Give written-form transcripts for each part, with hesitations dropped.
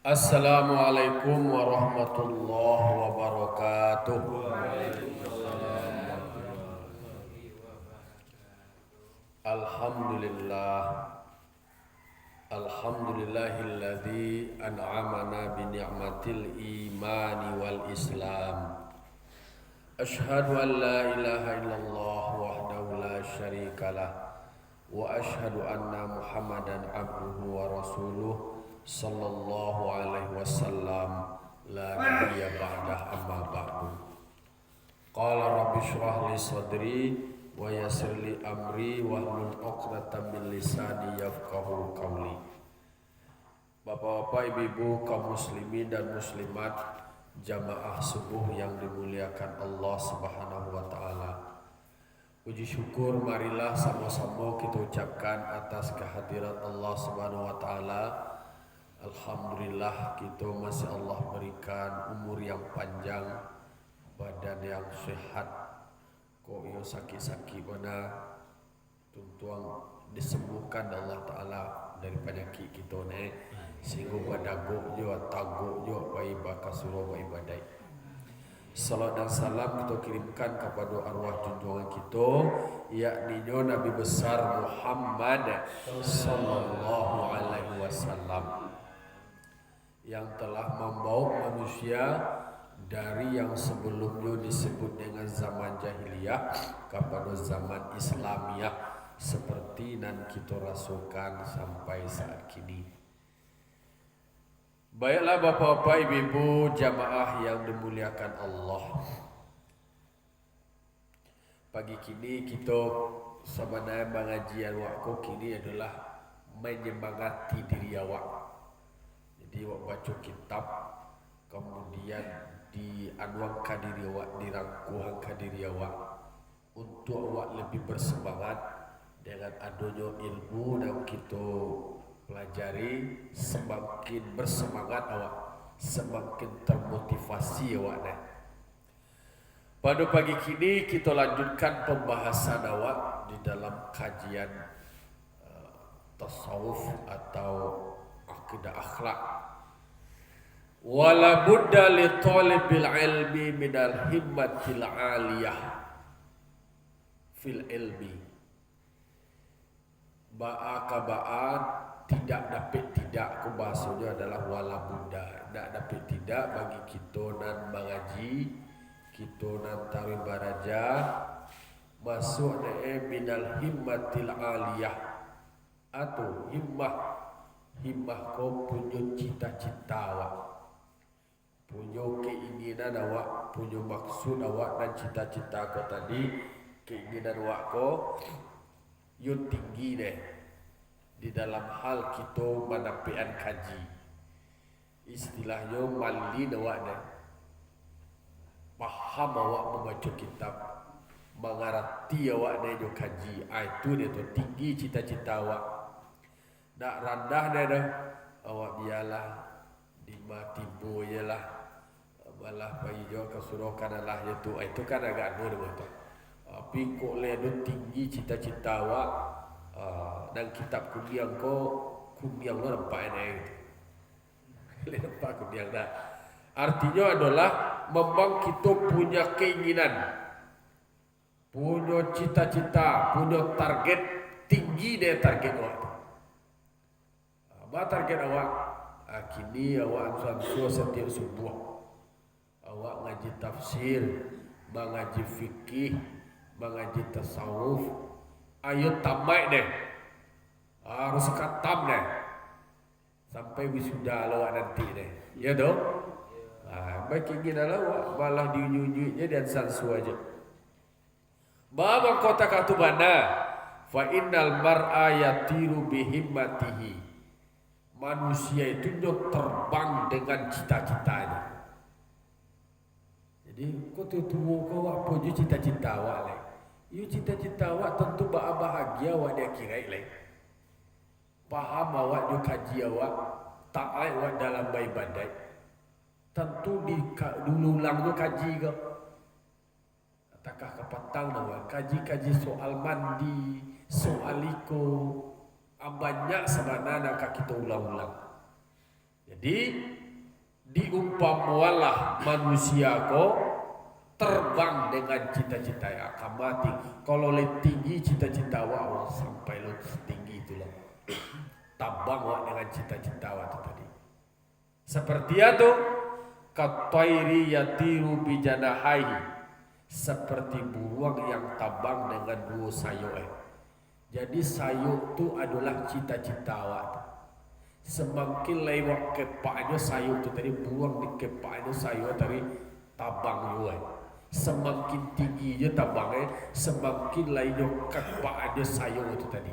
Assalamualaikum warahmatullahi wabarakatuh. Alhamdulillah. Alhamdulillahilladzi an'amana bi ni'matil imani wal islam. Ashhadu an la ilaha illallah wahdahu la syarikalah wa ashhadu anna Muhammadan abduhu wa rasuluh sallallahu alaihi wasallam la nabiyya ba'dah amma ba'du. Qala rabbi shrah li sadri wa yassir li amri wahlul 'uqdatam min lisani yafqahu qawli. Bapak-bapak, ibu-ibu, kaum muslimin dan muslimat, jamaah subuh yang dimuliakan Allah Subhanahu wa taala. Puji syukur marilah sama-sama kita ucapkan atas kehadiran Allah Subhanahu wa taala. Alhamdulillah kita masih Allah berikan umur yang panjang, badan yang sehat. Kok yo sakit-sakit mana tuntuang disembuhkan Allah taala dari penyakit kita ni. Sehingga badaguk jo taguk jo pai bakasuro pai badai. Salam dan salam kita kirimkan kepada arwah junjungan kita, yakni Nabi besar Muhammad sallallahu alaihi wasallam, yang telah membawa manusia dari yang sebelumnya disebut dengan zaman jahiliyah kepada zaman Islamiyah seperti yang kita rasakan sampai saat kini. Baiklah bapak-bapak, ibu-ibu, jamaah yang dimuliakan Allah. Pagi kini kita sebenarnya pengajian waktu kini adalah menyemangati diri awak. Jadi awak baca kitab, kemudian dianuangkan diri awak, dirangkuhkan diri awak untuk awak lebih bersemangat dengan adanya ilmu yang kita pelajari. Semakin bersemangat awak, semakin termotivasi awak. Pada pagi kini kita lanjutkan pembahasan awak di dalam kajian tasawuf atau akidah akhlak. Wala budda li talibil ilmi minal himmatil aliyah fil ilmi. Ba'a tidak dapat tidak, aku bahasanya adalah wala budda. Tak dapat tidak bagi kita nan mengaji, kita nan tawi baraja masuk minal himmatil aliyah, atau himmah kau punya cita-cita awak, punya keinginan awak, punya maksud awak dan cita-cita kau tadi, keinginan awak kau yang tinggi di dalam hal kita menapian kaji. Istilahnya mali awak paham awak membaca kitab, mengerti awak jo kaji. Itu dia tu tinggi cita-cita awak. Tak rendah dah awak biarlah lima tibu jelah malah pai jo kesuruhkan Allah itu kan agak anu dia tu. Tapi kok le tinggi cita-cita awak. Dan kitab kubiang lo nampak ini nampak kubiang dah. Artinya adalah memang kita punya keinginan, punya cita-cita, punya target tinggi dari target awak. Apa target awak? Kini awak ansur setiap subuh awak ngaji tafsir, mengaji fikih, mengaji tasawuf. Ayo tamat harus khatam sampai wisuda awak nanti ya dong. Baik ingin awak malah diunjuk-unjuknya dan sansu aja. Bapa kota katubana fa innal mar'a yatiru bihimmatihi. Manusia itu terbang dengan cita-citanya. Jadi kau tuh apa je cita-cita awak You cita-cita awak tentu bahagia awak di akhirat lain. Paham awak ju kaji awak, taat awak dalam beribadat. Tentu dulu ulang tu kaji ke. Atakah kepatang awak kaji soal mandi, soal iko. Banyak sebenarnya nak kita ulang-ulang. Jadi diumpamalah manusia ko terbang dengan cita-cita yang akan mati. Kalau lebih tinggi cita-cita wak sampai lo setinggi itulah. Tabang wak dengan cita-cita wak itu tadi. Seperti itu katairi yatiru bijanahai, seperti burung yang tabang dengan dua sayuk. Jadi sayuk tu adalah cita-cita wak. Semakin lewat kepaknya sayuk tu tadi, burung di kepaknya sayuk tadi tabang juga. Semakin tingginya tabangnya, semakin lainnya kepaknya sayuk itu tadi.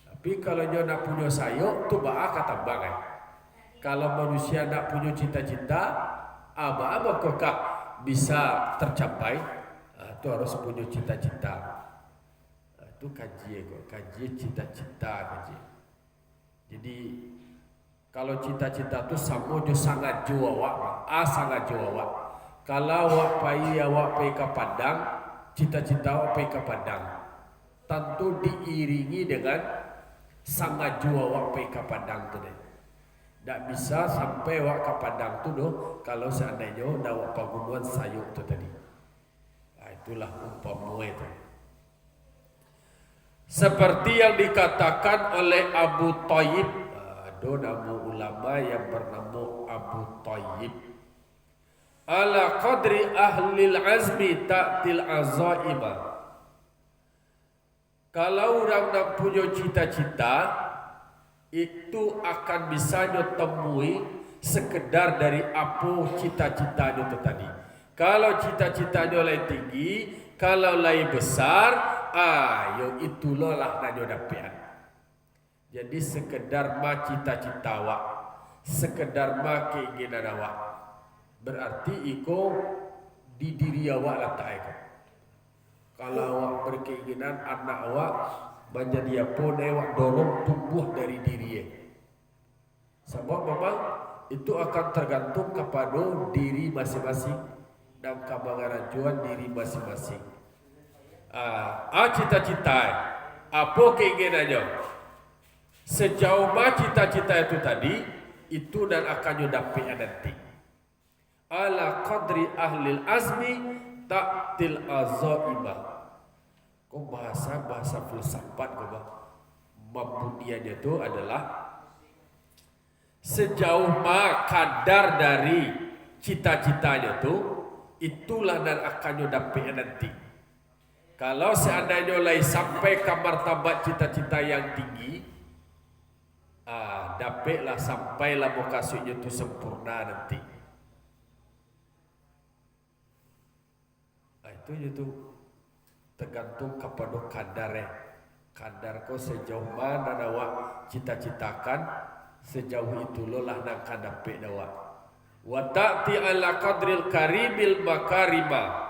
Tapi kalau dia nak punya sayuk tu bakal tabang. Kalau manusia nak punya cita-cita, apa-apa kekak bisa tercapai, itu harus punya cita-cita. Itu kaji cita-cita kaji. Jadi kalau cita-cita tu sama jo sangat jua sangat jua. Kalau awak pergi ke Padang, cita-cita awak pergi ke Padang, tentu diiringi dengan sangat jua awak pergi ke Padang tu deh. Tak bisa sampai awak ke Padang tu doh kalau seandainya dah awak pegunungan sayuk tu tadi. Itulah umpama itu. Seperti yang dikatakan oleh Abu Thayyib, ada nama ulama yang bernama Abu Thayyib. Ala qadri ahlil azmi ta'til azaimah. Kalau orang nak punya cita-cita, itu akan bisa temui sekedar dari apa cita-citanya itu tadi. Kalau cita-citanya lebih tinggi, kalau lebih besar, yo itulah lah nanyo dapat. Jadi sekedar ma cita-cita awak, sekedar ma keinginan awak, berarti iko di diri awak letak iko. Kalau awak berkeinginan anak awak menjadi apa, awak dorong tumbuh dari diri. Sebab memang itu akan tergantung kepada diri masing-masing dan kebanggaan diri masing-masing. Cita-cita, apa keinginannya? Sejauh mana cita-cita itu tadi, itu dan akan dapat nanti. Ala qadri ahlil azmi ta'til azaimah. Kau bahasa filsafat kau bah. Mabuniannya itu adalah sejauh mana kadar dari cita-citanya itu, itulah dan akan dapat nanti. Kalau seandainya mulai sampai ke martabat cita-cita yang tinggi, dapatlah sampailah mukasudnya itu sempurna nanti. Itu tergantung kepada kadarnya. Kadar kau sejauh mana awak cita-citakan, sejauh itulah nak dapat awak. Wa ta'ti ala qadril karimil makarima.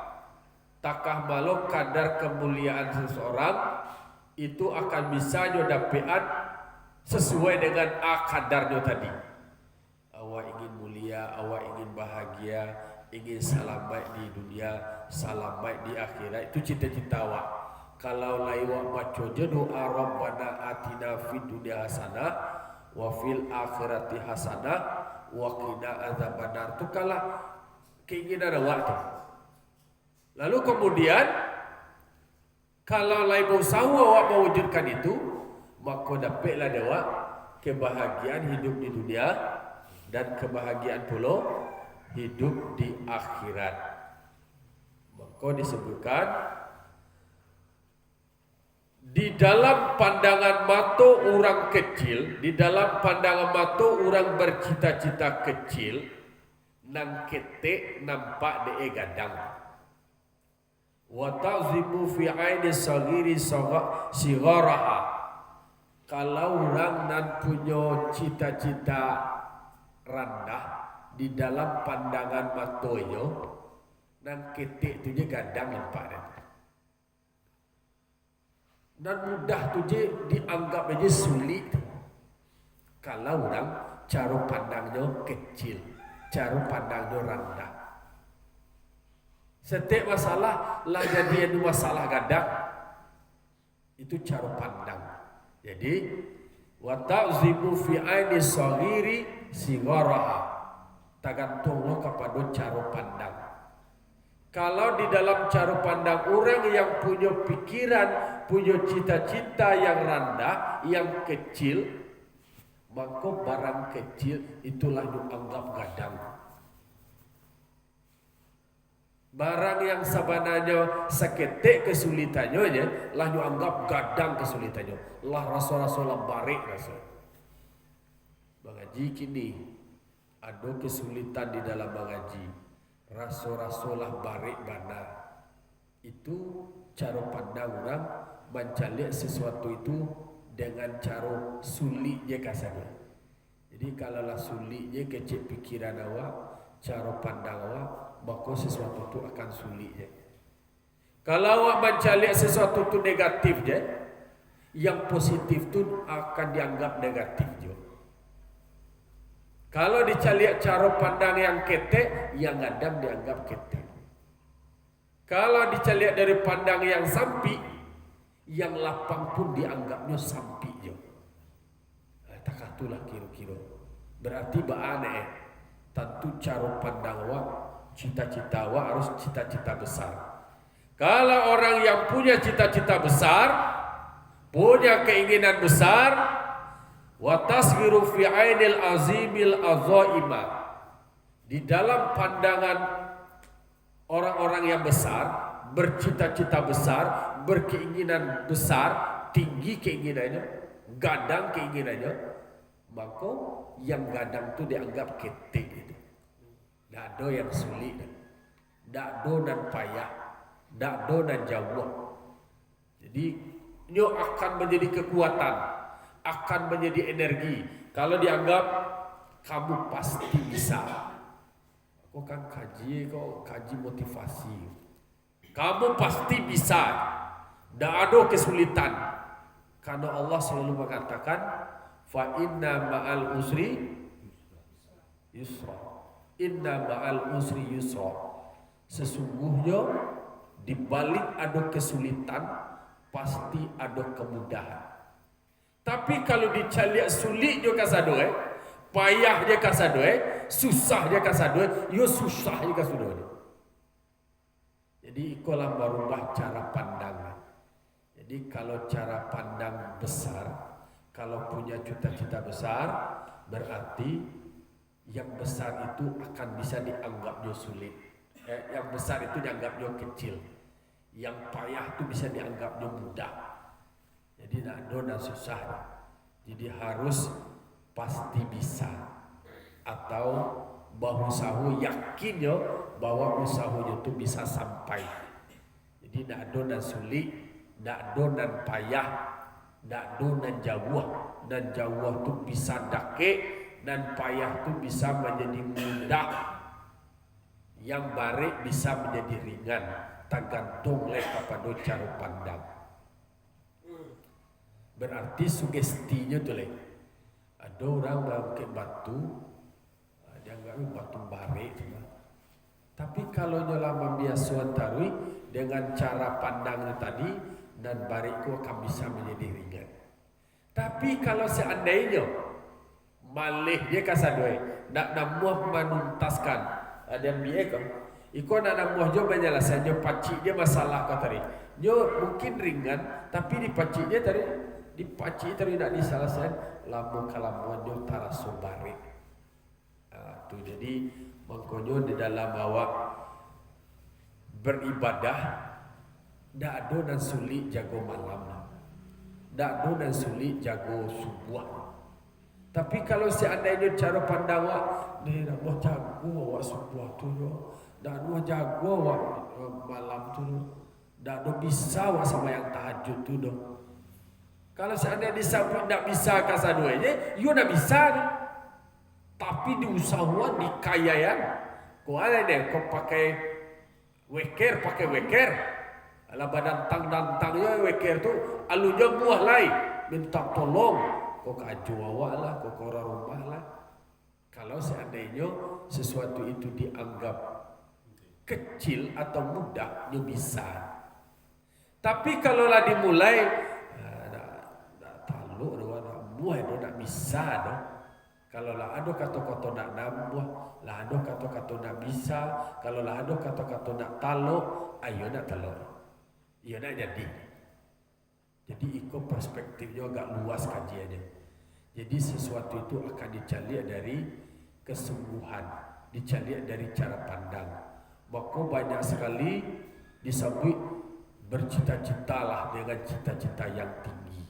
Takah malu kadar kemuliaan seseorang itu akan bisa dapat sesuai dengan kadarnya tadi. Awak ingin mulia, awak ingin bahagia, ingin selamat di dunia, selamat di akhirat, itu cita-cita awak. Kalau laiwak baca doa Rabbana atina fid dunya hasanah wa fil akhirati hasanah wa qina azabannar, itu kalah keinginan awak tu. Lalu kemudian kalau lain berusaha awak mewujudkan itu, maka dapatlah awak kebahagiaan hidup di dunia dan kebahagiaan pula hidup di akhirat. Maka disebutkan di dalam pandangan mata orang kecil, di dalam pandangan mata orang bercita-cita kecil, nang ketek nampak de gadang. Wa ta'zimu fi 'aini saghiri sigaraha. Kalau orang nan punya cita-cita rendah di dalam pandangan matoyo, nan ketik tu je gadang nampak dia. Dan mudah tu je dianggap aja sulit. Kalau orang cara pandangnya kecil, cara pandangnya rendah. Setiap masalah lah jadi masalah gadang. Itu cara pandang. Jadi wa ta'zimu fi 'aini saghiri sigaraha, tergantung kepada cara pandang. Kalau di dalam cara pandang orang yang punya pikiran, punya cita-cita yang rendah, yang kecil, maka barang kecil itulah dianggap gadang. Barang yang sebenarnya seketik kesulitannya lah dianggap gadang kesulitannya. Lah rasa-rasa barik rasa. Mengaji kini ada kesulitan di dalam mengaji. Rasa-rasa lah barik bana. Itu cara pandang orang mencari sesuatu itu dengan cara sulitnya kasarnya. Jadi kalau lah sulitnya kecil pikiran awak, cara pandang awak, maka sesuatu itu akan sulitnya. Kalau awak mencari sesuatu itu negatif je, yang positif itu akan dianggap negatif juga. Kalau dicari cara pandang yang ketek, yang kadang dianggap ketek. Kalau dicari dari pandang yang sampi, yang lapang pun dianggapnya sampi juga. Takatulah kira-kira. Berarti baane tentu cara pandang awak, cita-cita awak harus cita-cita besar. Kalau orang yang punya cita-cita besar, punya keinginan besar, wa tasghiru fi ainil azimil azaima, di dalam pandangan orang-orang yang besar, bercita-cita besar, berkeinginan besar, tinggi keinginannya, gadang keinginannya, maka yang gadang itu dianggap ketik itu. Tak ada yang sulit, tak ada dan payah, tak ada dan jauh. Jadi ini akan menjadi kekuatan, akan menjadi energi. Kalau dianggap kamu pasti bisa. Kau kan kau kaji motivasi. Kamu pasti bisa. Tidak ada kesulitan. Karena Allah selalu mengatakan, fa inna ma'al usri yusra. Inna ma'al usri yusra. Sesungguhnya di balik ada kesulitan pasti ada kemudahan. Tapi kalau dicari sulit je kasadoe, payah je kasadoe, susah je kasadoe, yo susah je kasadoe. Jadi ikolah merubah cara pandang. Jadi kalau cara pandang besar, kalau punya cita-cita besar, berarti yang besar itu akan bisa dianggapnya sulit. Yang besar itu dianggapnya kecil. Yang payah itu bisa dianggapnya mudah. Jadi nak ada susah. Jadi harus pasti bisa. Atau bahwa usaha yakinnya bahwa usahanya itu bisa sampai. Jadi nak ada dan sulit, nak ada dan payah, nak ada dan jauh. Dan jauh itu bisa dakik, dan payah itu bisa menjadi mudah. Yang barik bisa menjadi ringan. Tergantung kepada cara pandang. Berarti sugestinya tu lagi. Ada orang pakai batu, dia anggap batu barik. Tapi kalau nyola membiasuan tarui dengan cara pandangnya tadi, dan barikku akan bisa menjadi ringan. Tapi kalau seandainya malih dia kasadoi, nak namuah menuntaskan, ada yang biar kan? Iko nak namuah jo menyelesaikan pacik dia masalah kata tadi. Jo mungkin ringan, tapi di pacik dia tadi. Dipacik tadi tidak diselesaikan, lamun kalamuan dia taraso barik. Tu jadi mengkonyo di dalam awak beribadah, tidak ada dan sulit jago malam, tidak ada dan sulit jago subuh. Tapi kalau seandainya cara pandang awak, ni nak mau jago awak subuh tu yo, tidak mau jago awak malam tu, tidak ada bisa awak sama yang tahajud tu do. Kalau seandainya disambut tak bisa kasaduanya, you nak bisa ni. Tapi diusahawan di kayayan. Kau ada ni, kau pakai weker. Ala badan tang-tangnya weker tu, alunya buah lain. Minta tolong. Kau kaju awak lah, kau orang rumah lah. Kalau seandainya sesuatu itu dianggap kecil atau mudah, you bisa. Tapi kalau lah dimulai, buah itu tak bisa dah. Kalau lah ada kata-kata nak nambah, lah ada kata-kata nak bisa, kalau lah ada kata-kata nak talok, ayo nak talok. Iya nak jadi. Jadi ikut perspektifnya agak luas kajiannya. Jadi sesuatu itu akan dicari dari kesungguhan, dicari dari cara pandang. Maka banyak sekali disebut bercita-citalah dengan cita-cita yang tinggi.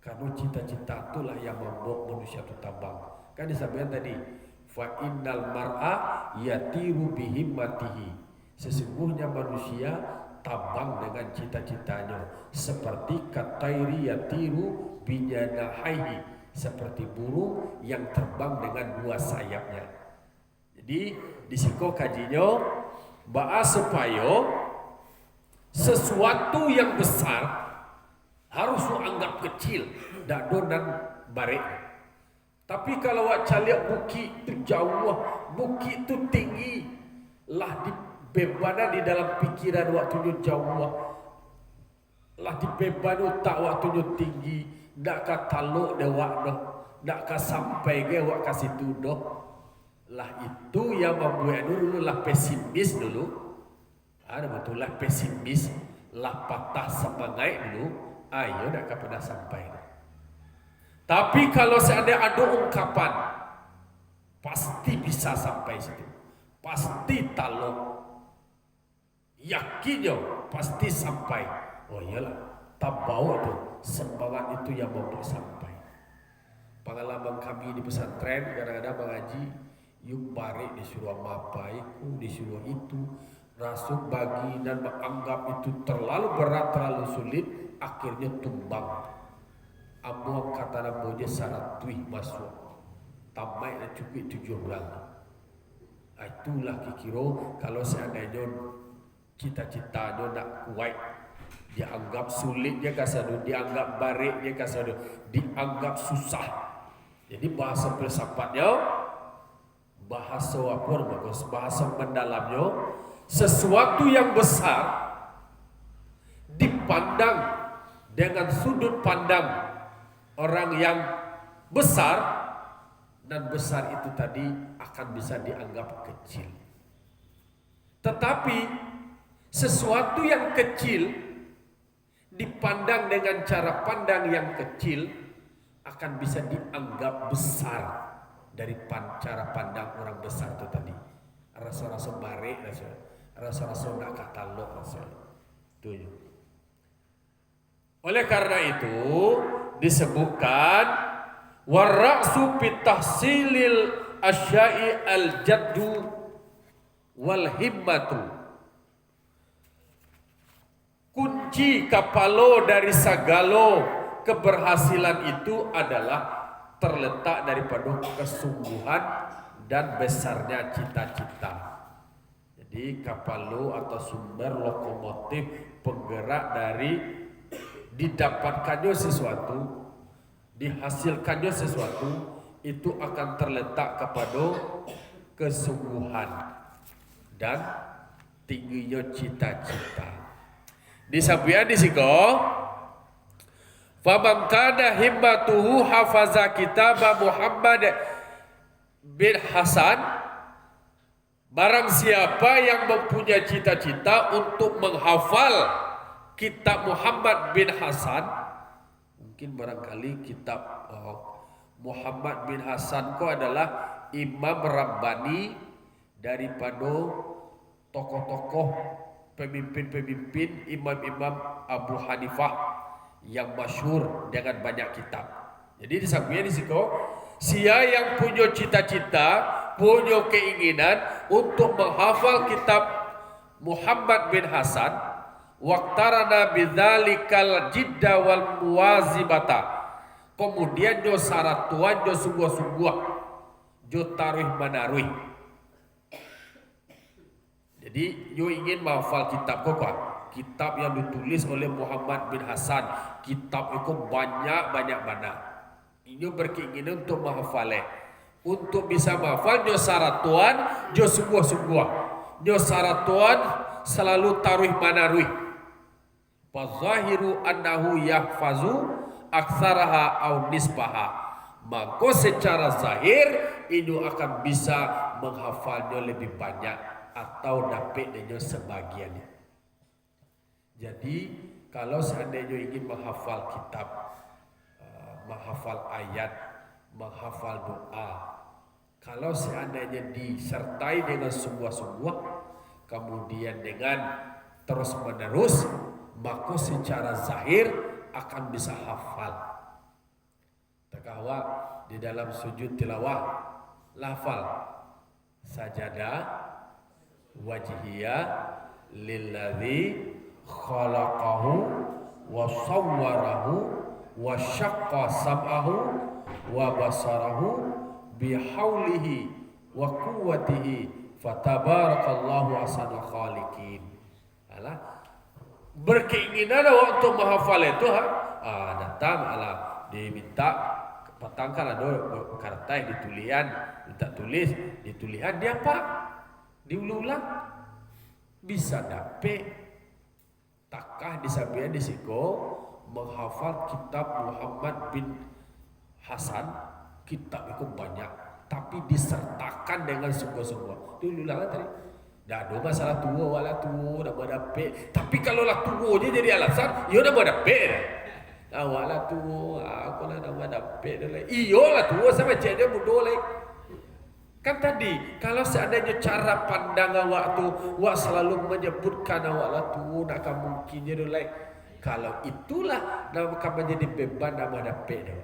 Karena cita-cita itulah yang membuat manusia itu tambang. Kan disampaikan tadi, fa innal mar'a yatiru bihimmatihi. Sesungguhnya manusia tabang dengan cita-citanya, seperti katairi yatiru bijanahaihi, seperti burung yang terbang dengan dua sayapnya. Jadi disiko kajinya bahas supaya sesuatu yang besar harus anggap kecil, dado dan barek. Tapi kalau awak lihat bukit itu jauh, bukit itu tinggi, lah dibebana di dalam pikiran waktunya jauh, lah dibeban otak waktunya tinggi, nak kata lo dewak dah, nak kata sampai ke awak kasih tu dah, lah itu yang membuat dulu lah pesimis dulu, ada betul lah pesimis, lah patah semangat dulu, ayo nak pernah sampai. Tapi kalau seandainya ada ungkapan, pasti bisa sampai situ. Pasti talok. Yakinnya pasti sampai. Oh iyalah, tabau itu, semangat itu yang membuat sampai. Pengalaman kami di pesantren, kadang-kadang mengaji, yuk balik disuruh mapai, disuruh itu, rasuk bagi dan menganggap itu terlalu berat, terlalu sulit, akhirnya tumbang. Ambo kata nama dia syarat tuih masuk tamai dan cukup 7 bulan. Itulah kikiro kalau seandainya cita-citanya nak kuat, dianggap sulit dia kasado, dianggap barik dia kasado, dianggap susah. Jadi bahasa filsafatnya, bahasa apa bagus, bahasa mendalamnya, sesuatu yang besar dipandang dengan sudut pandang orang yang besar, dan besar itu tadi akan bisa dianggap kecil. Tetapi sesuatu yang kecil dipandang dengan cara pandang yang kecil akan bisa dianggap besar dari cara pandang orang besar itu tadi. Rasa-rasa barik, rasa-rasa nak kata lo, rasa itu. Oleh karena itu disebutkan warra'su bitahsilil asya'i al-jaddu wal himmatu. Kunci kapalo dari segala keberhasilan itu adalah terletak daripada kesungguhan dan besarnya cita-cita. Jadi kapalo atau sumber lokomotif penggerak dari didapatkannya sesuatu, dihasilkannya sesuatu, itu akan terletak kepada kesungguhan dan tingginya cita-cita. Disampaikan di siko, faman kana himmatuhu hafaza kitab Muhammad bin Hasan, barang siapa yang mempunyai cita-cita untuk menghafal kitab Muhammad bin Hasan, mungkin barangkali kitab Muhammad bin Hasan ko adalah imam Rabbani daripada tokoh-tokoh pemimpin-pemimpin imam-imam Abu Hanifah yang masyhur dengan banyak kitab. Jadi disampaikan di situ, sia yang punya cita-cita, punya keinginan untuk menghafal kitab Muhammad bin Hasan, waqtarana bidzalikal jidda wal muwazibata, kemudian jo saratuan jo sungguh-sungguh jo taruh manaruh. Jadi yo ingin menghafal kitab kok, kitab yang ditulis oleh Muhammad bin Hasan, kitab itu banyak mana. Ini berkeinginan untuk menghafalnya. Untuk bisa menghafal jo saratuan jo sungguh-sungguh, jo saratuan selalu taruh manaruh. Fazahiru annahu yahfazu aktsaraha aw nisbaha, maka secara zahir itu akan bisa menghafalnya lebih banyak atau dapat denyo sebagiannya. Jadi kalau seandainya ingin menghafal kitab, menghafal ayat, menghafal doa, kalau seandainya disertai dengan sungguh-sungguh, kemudian dengan terus menerus, maka secara zahir akan bisa hafal. Terkahwa di dalam sujud tilawah lafal sajadah wajhiyah lilladzi khalaqahu wa sawwarahu wa syaqqa sam'ahu wa basarahu bihaulihi wa quwwatihi fatabarakallahu ahsanul khaliqin. Alah, berkeinginan untuk menghafal itu datang diminta petangkan ada kertas ditulisan, minta tulis ditulisan dia apa diulang bisa dapat. Takah disabian disiko menghafal kitab Muhammad bin Hasan, kitab itu banyak tapi disertakan dengan sungguh-sungguh. Diulang tadi. Dah ada masalah tua wala tua dah berdapat. Tapi kalau lah tuanya jadi alasan, yo dah berdapat. Dah wala tua, aku lah dah berdapat dah. Iyo lah tua sama cik dia bodoh lah. Kan tadi kalau seandainya cara pandang awak tu, awak selalu menyebutkan awak lah tu, nak mungkin je dolai. Kalau itulah nak menjadi beban nak dapat dah.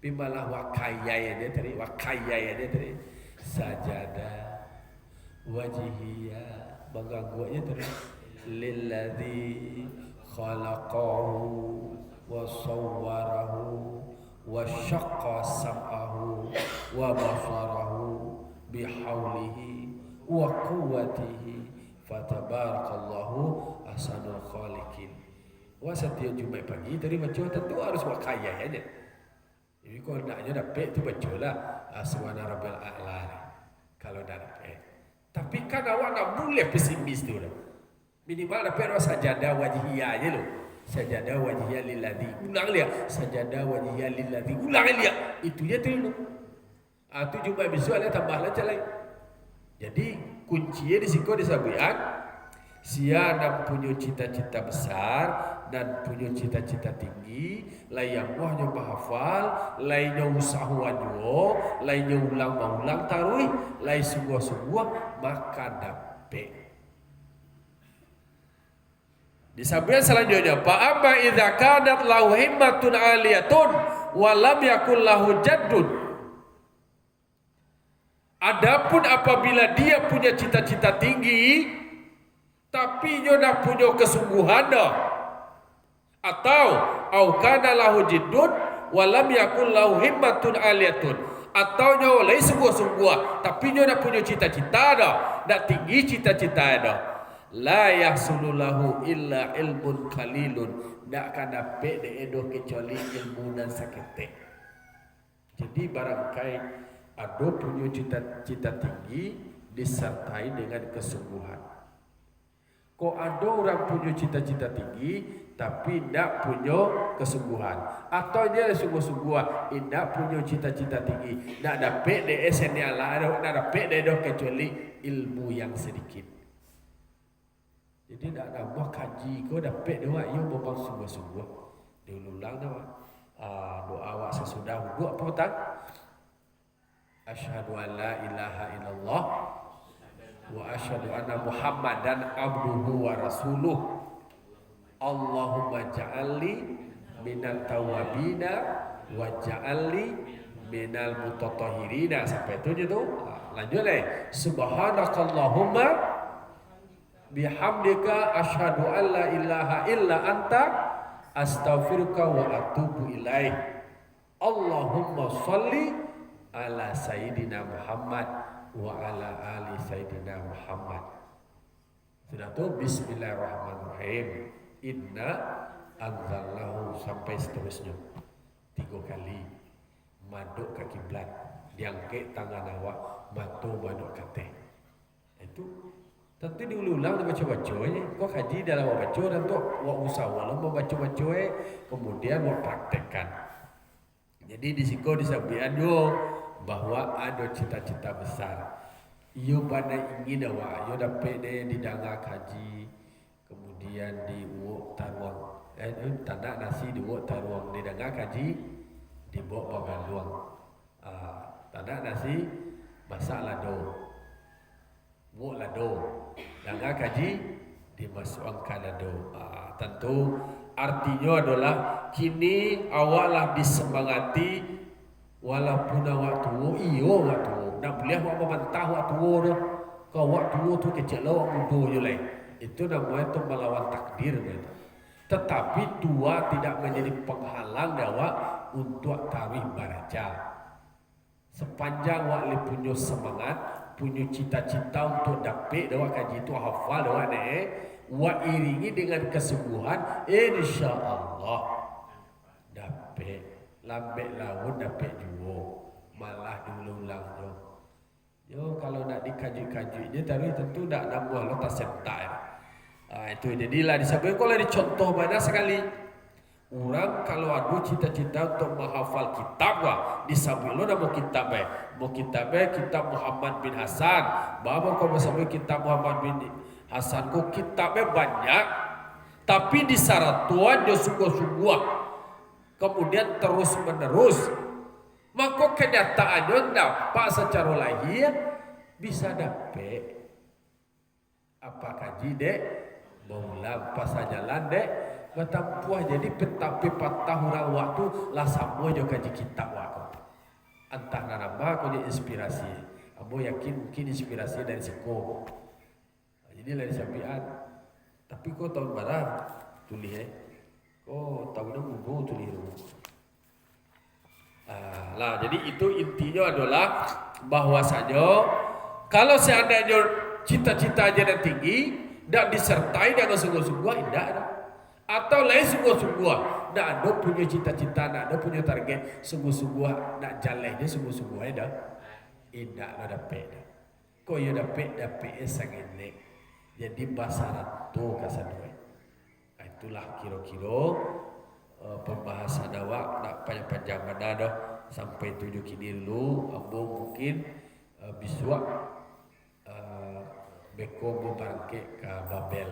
Bimalah awak kaya dia tadi, awak kaya dia tadi. Sajadah wajhiyah bagagwanya tadi. Lilladzi khalaqahu wa sawwarahu wa syaqqa sam'ahu wa basarahu bihaulihi wa quwwatihi fatabarakallahu ahsanul khaliqin. Wah setiap Jumat pagi tadi baca tentu harus wak kaya aja. Jadi kalau naknya dapat tu baca lah subhana rabbil a'la. Kalau dah dapat. Tapi kan awak nak boleh pesimis tu dah. Minimal dapat sajadah wajhiyah aja lo. Sajadah wajhiyah lilladzi. Ulang dia. Sajadah wajhiyah lilladzi. Ulang dia. Itu je tu. Itu Jumat besok ada tambah lancar lain. Jadi kuncinya di situ disampaikan, sia nak punya cita-cita besar dan punya cita-cita tinggi, lain wahnya menghafal, lainnya usahawannya, lainnya ulang-ulang taruh, lain sungguh-sungguh maka dapat. Disampaikan selanjutnya, fa amma idza kanat lahu himmatun aliyatun wa lam yakul lahu jaddun. Adapun apabila dia punya cita-cita tinggi tapi dia nak punya kesungguhan dah, atau au kana lahu jiddun wa lam yakul lahu himmatun aliyatun, atau dia lain sungguh-sungguh tapi dia nak punya cita-cita dah, nak tinggi cita-cita dah, la yahsulu lahu illa ilmun qalilun, tak akan dapat deedo kecuali ilmu dan seketik. Jadi barangkali ada punya cita-cita tinggi disertai dengan kesungguhan. Kok ada orang punya cita-cita tinggi tapi tidak punya kesungguhan, atau dia sungguh-sungguh tidak punya cita-cita tinggi, tidak dapat DSN Allah, tidak dapat dia kecuali ilmu yang sedikit. Jadi tidak nambah kaji kau dapat dia yang memang sungguh-sungguh. Diulang doa awak sesudah wudu apa tak? Asyhadu an la ilaha illallah wa asyhadu anna Muhammadan abduhu wa rasuluh. Allahumma ja'alni minat tawabina wa ja'alni minal mutatahhirina. Sampai itu je tu. Lanjut lagi. Subhanakallahumma bihamdika asyhadu an la ilaha illa anta astaghfiruka wa atubu ilaih. Allahumma shalli ala Sayyidina Muhammad wa ala ali Sayyidina Muhammad. Sudah tu bismillahirrahmanirrahim. Inna anzalnahu sampai seterusnya 3 kali. Maduk ke kiblat, diangkat tangan awak, matu maduk ke teh. Itu tentu diulang dan baca-baca ya. Kau kaji dalam baca dan tu wak usaha walau membaca-baca kemudian wak praktekkan. Jadi di siko disampaikan yo bahwa ada cita-cita besar. Iyo pada ingin awak, iyo dapat deh didangak haji, kemudian di uok taruang, tanah nasi di uok taruang didangak haji, dibawa bagaluang, tanah nasi masak lado, uok lado, dangak haji dimasukkan lado. Tentu artinya adalah kini awaklah disemangati walaupun awak tua, iyo awak tua. Nak boleh awak membantah awak tua tu. Kau awak tua tu kecil lah awak muda je lah. Itu namanya tu melawan takdir. Tetapi tua tidak menjadi penghalang awak untuk tarikh baraja. Sepanjang awak punya semangat, punya cita-cita untuk dapat awak kaji itu hafal awak ni, awak iringi dengan kesungguhan, insya-Allah dapat. Lambat laun dapat juga. Malah diulang-ulang je. Yo kalau nak dikaji-kaji dia tapi tentu tak nambah lo tak sentai. Itu jadilah disebut kalau dicontoh mana sekali. Orang kalau ada cita-cita untuk menghafal kitab disebut lo nama kitab mau kitab Muhammad bin Hasan. Bapak kau bersama kitab Muhammad bin Hasan kau kitabnya banyak tapi di syarat Tuhan dia sungguh-sungguh. Kemudian terus menerus. Maka kenyataannya dapat secara lahir bisa dapat apa kaji dek maulah pas jalan dek bertampuah jadi petapi patah orang waktu lah sama jo kaji kitab waktu entah nama kau inspirasi kamu yakin mungkin inspirasi dari seko jadi dari sampian tapi kau tahun berapa tulis kau tahun berapa tulis lah jadi itu intinya adalah bahwasanya kalau seandainya cita-cita aja dan tinggi tidak disertai dengan sungguh-sungguh tidak ada atau lain sungguh-sungguh tidak ada punya cita-cita tidak ada punya target sungguh-sungguh tidak jalannya sungguh-sungguh ada tidak ada dapat kok ya dapat sangat nek jadi basarat tu kasadoi itulah kira-kira pembahasan awak nak panjang-panjang mana dah sampai 7 kini dulu ambo mungkin biswa beko berangkat ke Babel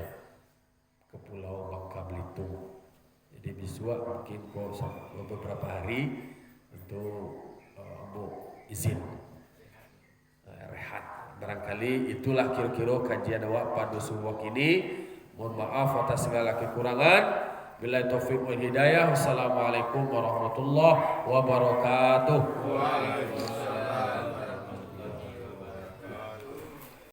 ke Pulau Bangka Belitung jadi biswa mungkin kau beberapa hari untuk ambo izin rehat barangkali itulah kira-kira kajian awak pada subuh kini mohon maaf atas segala kekurangan. Billahi taufiq wal hidayah. Wassalamualaikum warahmatullahi wabarakatuh.